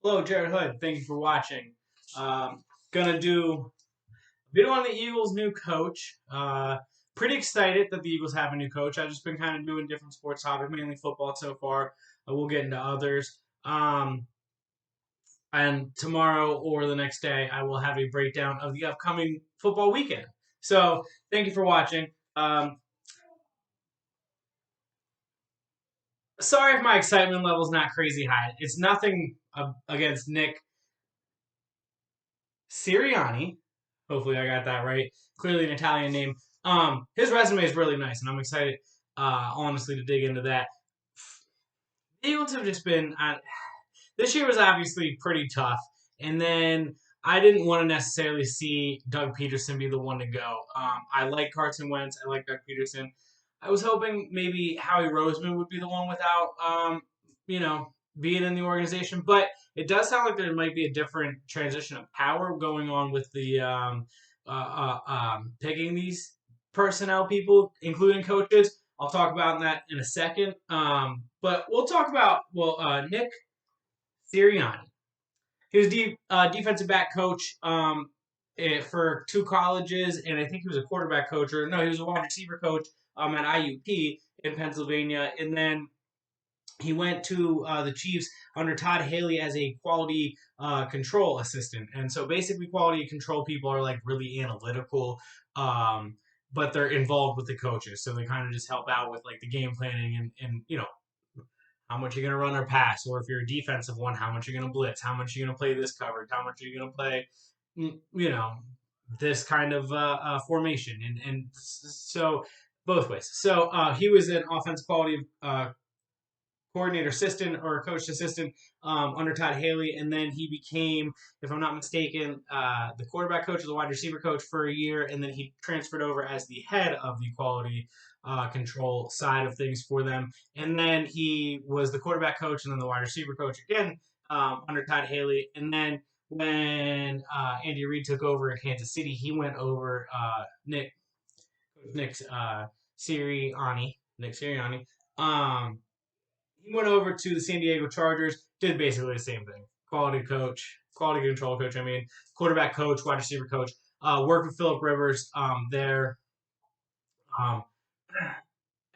Hello, Jared Hood. Thank you for watching. Gonna do a video on the Eagles' new coach. Pretty excited that the Eagles have a new coach. I've just been kind of doing different sports topics, mainly football so far. We'll get into others. And tomorrow or the next day, I will have a breakdown of the upcoming football weekend. So thank you for watching. Sorry if my excitement level is not crazy high. It's nothing against Nick Sirianni. Hopefully, I got that right. Clearly, an Italian name. His resume is really nice, and I'm excited, honestly, to dig into that. The Eagles have just been. This year was obviously pretty tough, and then I didn't want to necessarily see Doug Peterson be the one to go. I like Carson Wentz. I like Doug Peterson. I was hoping maybe Howie Roseman would be the one without, you know, being in the organization. But it does sound like there might be a different transition of power going on with the picking these personnel people, including coaches. I'll talk about that in a second. But we'll talk about Nick Sirianni. He was defensive back coach for two colleges, and I think he was a quarterback coach, or no, he was a wide receiver coach at IUP in Pennsylvania, and then he went to the Chiefs under Todd Haley as a quality control assistant. And so basically, quality control people are like really analytical, but they're involved with the coaches. So they kind of just help out with like the game planning and how much you're going to run or pass, or if you're a defensive one, how much you're going to blitz, how much you're going to play this coverage, how much you're going to play, you know, this kind of formation. And so both ways. So he was an offense quality coordinator assistant or coach assistant under Todd Haley, and then he became, if I'm not mistaken, the quarterback coach or the wide receiver coach for a year, and then he transferred over as the head of the quality control side of things for them, and then he was the quarterback coach and then the wide receiver coach again under Todd Haley, and then when Andy Reid took over in Kansas City, he went over Nick Sirianni, Nick Sirianni. He went over to the San Diego Chargers, did basically the same thing. Quality coach, quality control coach. I mean, quarterback coach, wide receiver coach. Worked with Philip Rivers there. Um,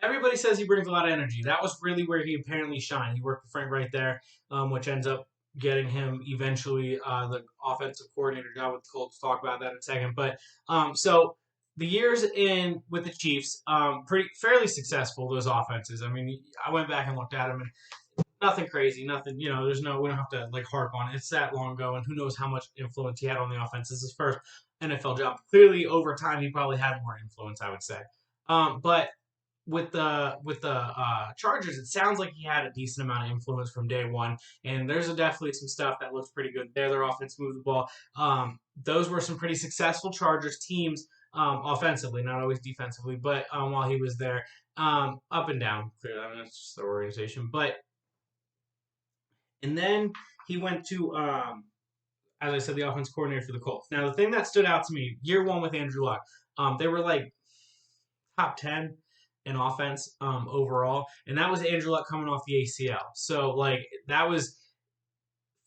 Everybody says he brings a lot of energy. That was really where he apparently shined. He worked with Frank right there, which ends up getting him eventually the offensive coordinator job with the Colts. Talk about that in a second. But so the years in with the Chiefs, pretty fairly successful. Those offenses. I mean, I went back and looked at them, and nothing crazy, nothing. There's no. We don't have to like harp on it. It's that long ago, and who knows how much influence he had on the offense. This is his first NFL job. Clearly, over time, he probably had more influence. I would say, but with the Chargers, it sounds like he had a decent amount of influence from day one, and there's definitely some stuff that looks pretty good there. Their offense moved the ball. Those were some pretty successful Chargers teams offensively, not always defensively, but while he was there, up and down. Clearly, I mean that's just the organization. But and then he went to as I said, the offense coordinator for the Colts. Now, the thing that stood out to me, year one with Andrew Luck, they were like top 10 in offense overall, and that was Andrew Luck coming off the ACL. So like that was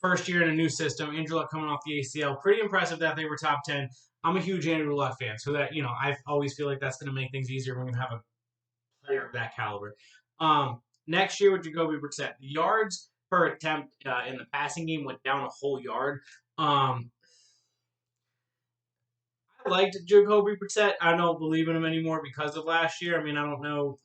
first year in a new system. Andrew Luck coming off the ACL, pretty impressive that they were top 10. I'm a huge Andrew Luck fan, so that I always feel like that's going to make things easier when you have a player of that caliber. Next year with Jacoby Brissett, the yards per attempt in the passing game went down a whole yard. I liked Jacoby Brissett. I don't believe in him anymore because of last year. I mean, I don't know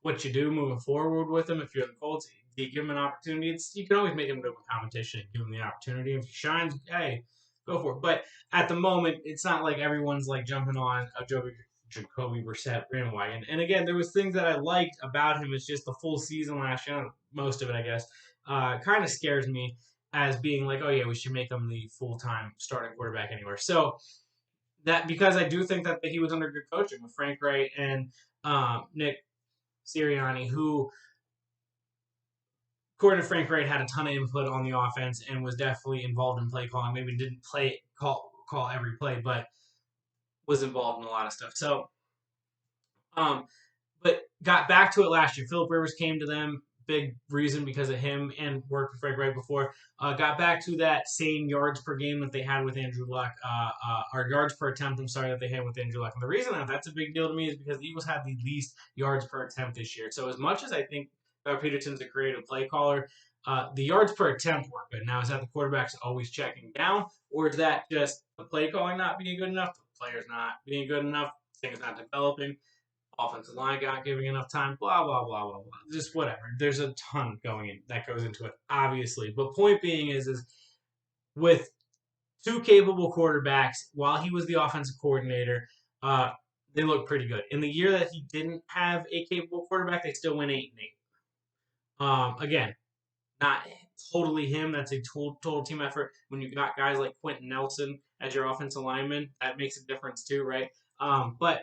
what you do moving forward with him if you're the Colts. You give him an opportunity. You can always make him go with competition and give him the opportunity. If he shines, hey, go for it. But at the moment, it's not like everyone's like jumping on a Jacoby Brissett bandwagon. And again, there was things that I liked about him. It's just the full season last year, most of it, I guess, kind of scares me as being like, oh yeah, we should make him the full time starting quarterback anywhere. So that because I do think that he was under good coaching with Frank Wright and Nick Sirianni, who, according to Frank Wright, had a ton of input on the offense and was definitely involved in play calling. Maybe didn't call every play, but was involved in a lot of stuff. So, but got back to it last year. Philip Rivers came to them, big reason because of him and worked with Frank right before. Got back to that same yards per game that they had with Andrew Luck, or yards per attempt, I'm sorry, that they had with Andrew Luck. And the reason that that's a big deal to me is because the Eagles had the least yards per attempt this year. So as much as I think Doug Peterson's a creative play caller, the yards per attempt work good. Now, is that the quarterback's always checking down, or is that just the play calling not being good enough, the players not being good enough, things not developing? Offensive line not giving enough time, blah blah blah blah blah. Just whatever. There's a ton going in that goes into it, obviously. But point being is with two capable quarterbacks, while he was the offensive coordinator, they look pretty good. In the year that he didn't have a capable quarterback, they still went 8-8. Again, not totally him. That's a total team effort. When you got guys like Quentin Nelson as your offensive lineman, that makes a difference too, right? But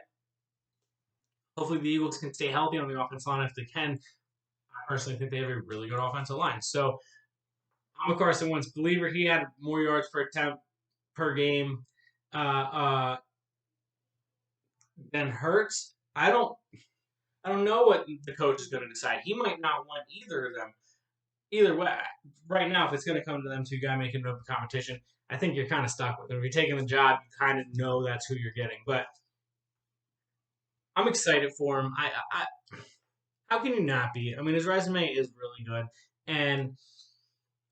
hopefully the Eagles can stay healthy on the offensive line if they can. I personally think they have a really good offensive line. So I'm a Carson Wentz believer. He had more yards per attempt per game uh, uh, than Hurts. I don't know what the coach is going to decide. He might not want either of them. Either way, right now, if it's going to come to them two guys making up a competition, I think you're kind of stuck with them. If you're taking the job, you kind of know that's who you're getting. But I'm excited for him. How can you not be? I mean, his resume is really good, and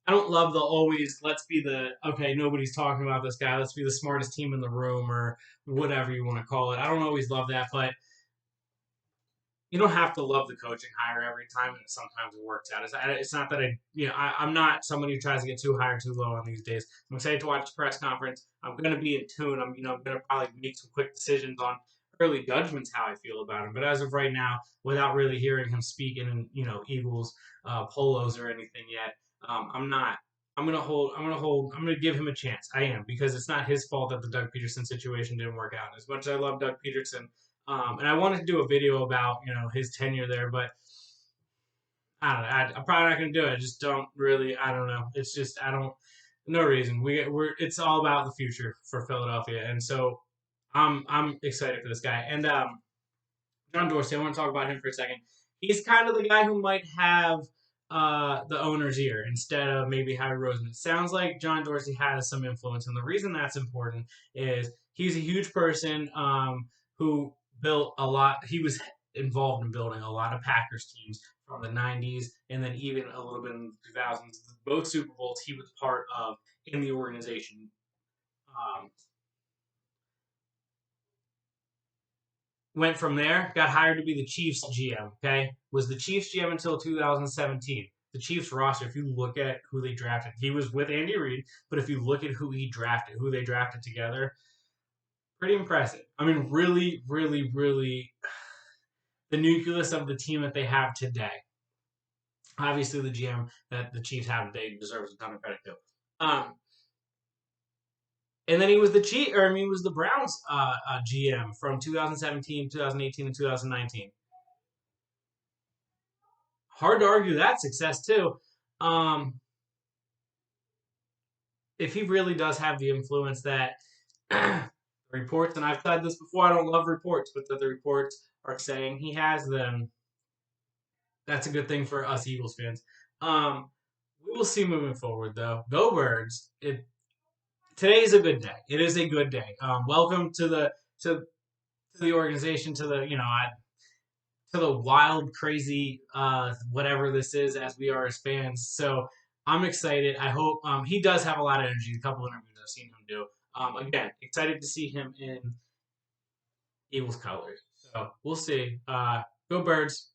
I don't love the always let's be the okay, nobody's talking about this guy. Let's be the smartest team in the room or whatever you want to call it. I don't always love that, but you don't have to love the coaching hire every time, and sometimes it works out. It's not that I'm not somebody who tries to get too high or too low on these days. I'm excited to watch the press conference. I'm going to be in tune. I'm going to probably make some quick decisions on early judgments how I feel about him. But as of right now, without really hearing him speak in Eagles polos or anything yet, I'm not. I'm gonna hold. I'm gonna hold. I'm gonna give him a chance. I am because it's not his fault that the Doug Peterson situation didn't work out. As much as I love Doug Peterson, and I wanted to do a video about his tenure there, but I don't know. I'm probably not going to do it. I just don't really. I don't know. It's just I don't. No reason. It's all about the future for Philadelphia, and so I'm excited for this guy. And John Dorsey, I want to talk about him for a second. He's kind of the guy who might have the owner's ear instead of maybe Howie Roseman. It sounds like John Dorsey has some influence, and the reason that's important is he's a huge person who built a lot. He was involved in building a lot of Packers teams from the 90s and then even a little bit in the 2000s. Both Super Bowls he was part of in the organization. Um, Went from there, got hired to be the Chiefs GM, okay? Was the Chiefs GM until 2017. The Chiefs roster, if you look at who they drafted, he was with Andy Reid, but if you look at who they drafted together, pretty impressive. I mean, really, really, really the nucleus of the team that they have today. Obviously, the GM that the Chiefs have today deserves a ton of credit too. And then he was he was the Browns GM from 2017, 2018, and 2019. Hard to argue that success too. Um, if he really does have the influence that reports, and I've said this before, I don't love reports, but that the reports are saying he has, then that's a good thing for us Eagles fans. We will see moving forward, though. Go Birds! Today is a good day. It is a good day. Welcome to the organization, to the wild, crazy, whatever this is, as we are as fans. So I'm excited. I hope he does have a lot of energy. A couple interviews I've seen him do. Again, excited to see him in Eagles colors. So we'll see. Go Birds.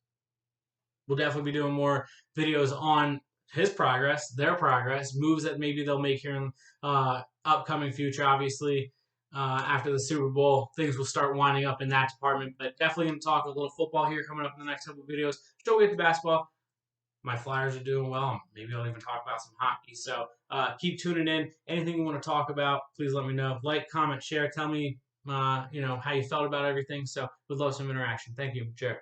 We'll definitely be doing more videos on his progress, their progress, moves that maybe they'll make here in upcoming future. Obviously, after the Super Bowl, things will start winding up in that department. But definitely going to talk a little football here coming up in the next couple of videos. Still get to basketball. My Flyers are doing well. Maybe I'll even talk about some hockey. So keep tuning in. Anything you want to talk about, please let me know. Like, comment, share. Tell me, how you felt about everything. So we'd love some interaction. Thank you. Sure.